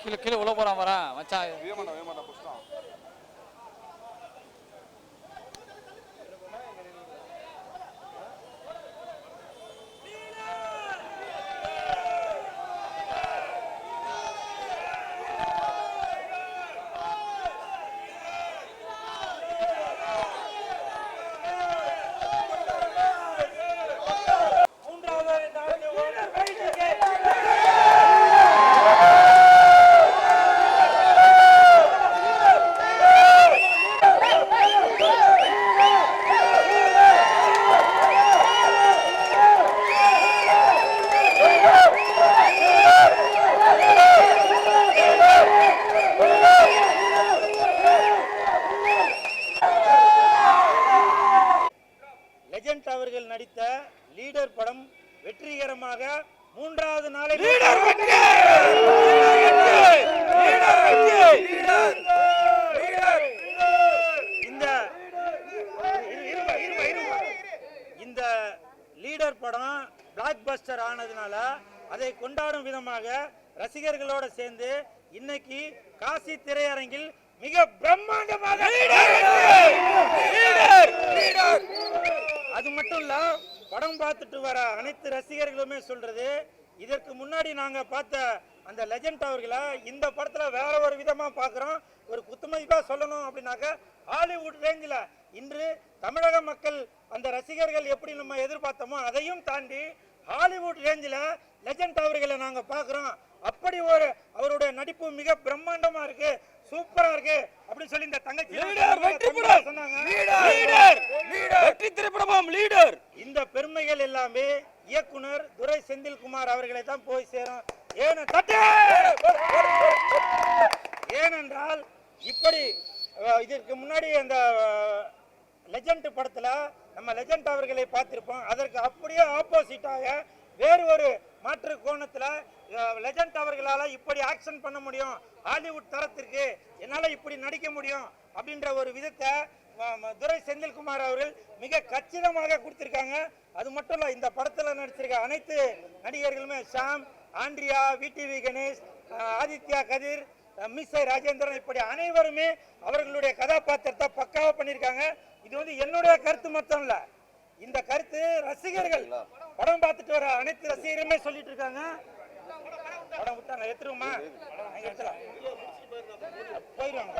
கீழே கீழே உள்ள போறான் வரேன் மச்சான். லெஜண்ட் அவர்கள் நடித்த லீடர் படம் வெற்றிகரமாக மூன்றாவது நாளை இந்த லீடர் படம் பிளாக் பஸ்டர் ஆனதுனால அதை கொண்டாடும் விதமாக ரசிகர்களோட சேர்ந்து இன்னைக்கு காசி திரையரங்கில் மிக பிரம்மாண்டமாக அது மட்டும் இல்ல, படம் பார்த்துட்டு வர அனைத்து ரசிகர்களுமே சொல்றது, இதற்கு முன்னாடி நாங்க பார்த்த அந்த லெஜண்ட் அவர்களை இந்த படத்துல வேற ஒரு விதமா பாக்குறோம். ஒரு குத்துமதிப்பா சொல்லணும் அப்படின்னாக்க ஹாலிவுட் ரேஞ்சில் இன்று தமிழக மக்கள் அந்த ரசிகர்கள் எப்படி நம்ம எதிர்பார்த்தோமோ அதையும் தாண்டி ஹாலிவுட் ரேஞ்சில் லெஜண்ட் அவர்களை நாங்க பாக்குறோம். அப்படி ஒரு அவருடைய நடிப்பு மிக பிரம்மாண்டமா இருக்கு, சூப்பரா இருக்கு அப்படின்னு சொல்லி இந்த தங்கச்சி இந்த பெருமைகள் எல்லாமே இயக்குனர் துரை செந்தில்குமார் அவர்களை தான் போய் சேரும். ஏனென்றால் இப்படி இதற்கு முன்னாடி அந்த லெஜண்ட் படத்துல நம்ம லெஜண்ட் அவர்களை பார்த்திருப்போம். அதற்கு அப்படியே ஆப்போசிட்டாக வேறு ஒரு மாற்று கோணத்துல லெஜண்ட் அவர்களால இப்படி ஆக்ஷன் பண்ண முடியும், ஹாலிவுட் தரத்திற்கு என்னால இப்படி நடிக்க முடியும் அப்படின்ற ஒரு விதத்தை துரை செந்தில்குமார் அவர்கள் மிக கச்சிதமாக கொடுத்திருக்காங்க. அது மட்டும் இல்ல, இந்த படத்துல நடிச்சிருக்க அனைத்து நடிகர்களுமே ஷாம், ஆண்ட்ரியா, விடிவி கணேஷ், ஆதித்யா கதிர், மிஸ்ஸை ராஜேந்திரன் இப்படி அனைவருமே அவர்களுடைய கதாபாத்திரத்தை பக்காவா பண்ணியிருக்காங்க. இது வந்து என்னுடைய கருத்து மட்டும் இல்ல, இந்த கருத்து ரசிகர்கள் படம் பார்த்துட்டு வர அனைத்து ரசிகருமே சொல்லிட்டு இருக்காங்க. படம் விட்டாங்க எடுத்துருமா போயிருவாங்க,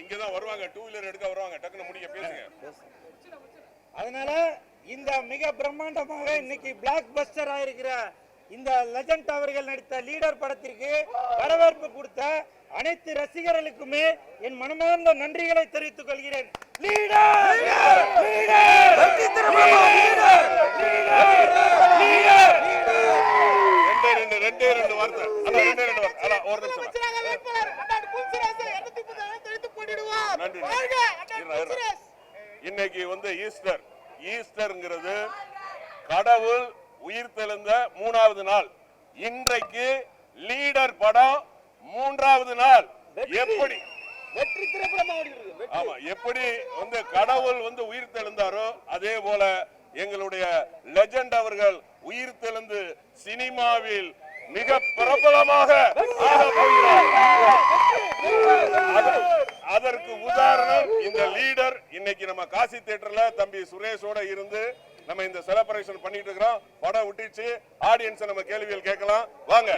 இங்கதான் வருவாங்க, டூ வீலர் எடுக்க வருவாங்க, டக்குனு முடிக்க பேசுங்க. அதனால இந்த மிக பிரம்மாண்டமாக இன்னைக்கு பிளாக் பஸ்டர் ஆயிருக்கிற இந்த லெஜண்ட் அவர்கள் நடித்த லீடர் படத்திற்கு வரவேற்பு கொடுத்த அனைத்து ரசிகர்களுக்குமே என் மனமார்ந்த நன்றிகளை தெரிவித்துக் கொள்கிறேன். இன்னைக்கு வந்து ஈஸ்டர்ங்கிறது கடவுள் உயிர் தெழுந்த 3வது நாள். இன்றைக்கு லீடர் படம் 3வது நாள். எப்படி ஆமா, எப்படி வந்து கடவுள் வந்து உயிர் தெழுந்தாரோ அதே போல எங்களுடைய லெஜண்ட் அவர்கள் உயிர் தெழுந்து சினிமாவில் மிக பிரபலமாக ஆக போகிறார். அதற்கு உதாரணம் இந்த லீடர். இன்னைக்கு நம்ம காசி தியேட்டர்ல தம்பி சுரேஷோட இருந்து நம்ம இந்த செலிப்ரேஷன் பண்ணிட்டு இருக்கிறோம். படம் விட்டுச்சு, ஆடியன்ஸ் நம்ம கேள்விகள் கேட்கலாம் வாங்க.